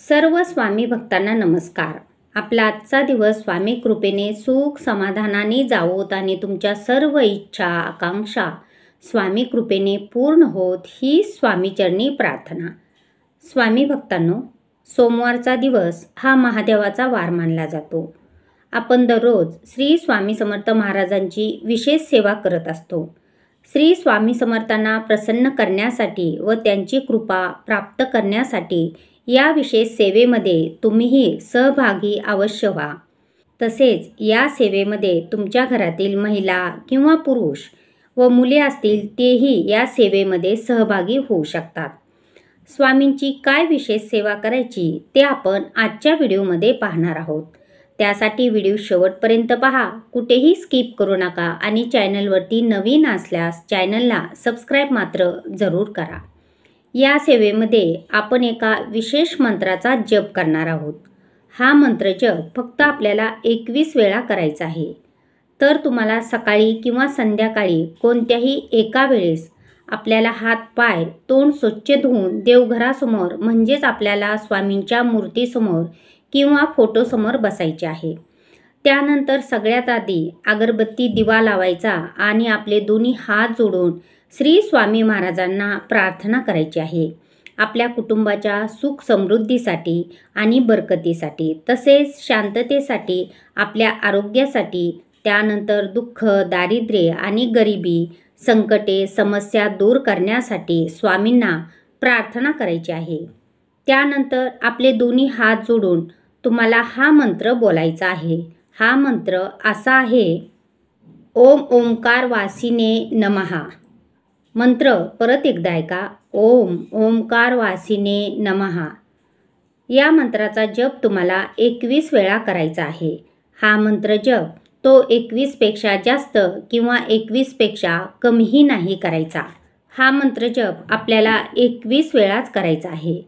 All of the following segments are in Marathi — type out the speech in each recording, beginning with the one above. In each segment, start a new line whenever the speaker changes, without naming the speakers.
सर्व स्वामी भक्तांना नमस्कार। आपला आजचा दिवस स्वामी कृपेने सुख समाधानाने जावोत आणि तुमच्या सर्व इच्छा आकांक्षा स्वामी कृपेने पूर्ण होत ही स्वामीचरणी प्रार्थना। स्वामी भक्तांनो, सोमवारचा दिवस हा महादेवाचा वार मानला जातो। आपण दररोज श्री स्वामी समर्थ महाराजांची विशेष सेवा करत असतो। श्री स्वामी समर्थांना प्रसन्न करण्यासाठी व त्यांची कृपा प्राप्त करण्यासाठी या विशेष सेवेमध्ये तुम्हीही सहभागी अवश्य व्हा। तसेच या सेवेमध्ये तुमच्या घरातील महिला किंवा पुरुष व मुले असतील तेही या सेवेमध्ये सहभागी होऊ शकतात। स्वामींची काय विशेष सेवा करायची ते आपण आजच्या व्हिडिओमध्ये पाहणार आहोत। त्यासाठी व्हिडिओ शेवटपर्यंत पहा, कुठेही स्किप करू नका आणि चॅनलवरती नवीन असल्यास चॅनलला सबस्क्राईब मात्र जरूर करा। या सेवेमध्ये आपण एका विशेष मंत्राचा जप करणार आहोत। हा मंत्र जप फक्त आपल्याला 21 वेळा करायचा आहे। तर तुम्हाला सकाळी किंवा संध्याकाळी कोणत्याही एका वेळेस आपल्याला हात पाय तोंड स्वच्छ धुवून देवघरासमोर म्हणजेच आपल्याला स्वामींच्या मूर्तीसमोर किंवा फोटोसमोर बसायचे आहे। त्यानंतर सगळ्यात आधी अगरबत्ती दिवा लावायचा आणि आपले दोन्ही हात जोडून श्री स्वामी महाराजांना प्रार्थना करायची आहे। आपल्या कुटुंबाच्या सुख समृद्धीसाठी आणि बरकतीसाठी, तसेच शांततेसाठी, आपल्या आरोग्यासाठी, त्यानंतर दुःख दारिद्र्य आणि गरिबी संकटे समस्या दूर करण्यासाठी स्वामींना प्रार्थना करायची आहे। त्यानंतर आपले दोन्ही हात जोडून तुम्हाला हा मंत्र बोलायचा आहे। हा मंत्र असा आहे, ओम ओंकार वासिने नमः। मंत्र परत एकदा ऐका, ओम ओंकार वासिने नमः। या मंत्राचा जप तुम्हाला 21 वेळा करायचा आहे। हा मंत्र जप तो 21 पेक्षा जास्त किंवा 21 पेक्षा कमीही नाही करायचा। हा मंत्र जप आपल्याला 21 वेळाच करायचा आहे।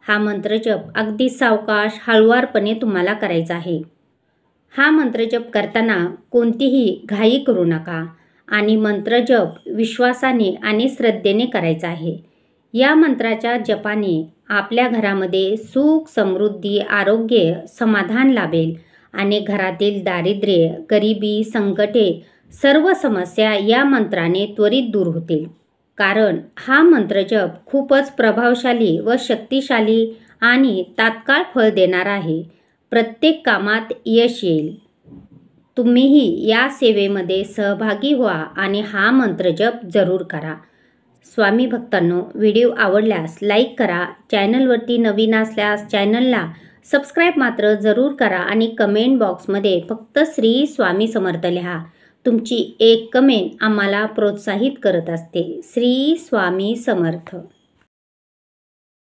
हा मंत्र जप अगदी सावकाश हळुवारपणे तुम्हाला करायचा आहे। हा मंत्र जप करताना कोणतीही घाई करू नका आणि मंत्र जप विश्वासाने आणि श्रद्धेने करायचा आहे। या मंत्राच्या जपाने आपल्या घरामध्ये सुख समृद्धी आरोग्य समाधान लाभेल आणि घरातील दारिद्र्य गरिबी संकटे सर्व समस्या या मंत्राने त्वरित दूर होतील। कारण हा मंत्र जप खूपच प्रभावशाली व शक्तिशाली आणि तात्काळ फळ देणार आहे। प्रत्येक कामात यश येईल। तुम्हीही या सेवेमध्ये सहभागी व्हा आणि हा मंत्र जप जरूर करा। स्वामी भक्तांनो, व्हिडिओ आवडल्यास लाईक करा, चॅनलवरती नवीन असल्यास चॅनलला सबस्क्राईब मात्र जरूर करा आणि कमेंट बॉक्समध्ये फक्त श्री स्वामी समर्थ लिहा। तुमची एक कमेंट आम्हाला प्रोत्साहित करत असते। श्री स्वामी समर्थ।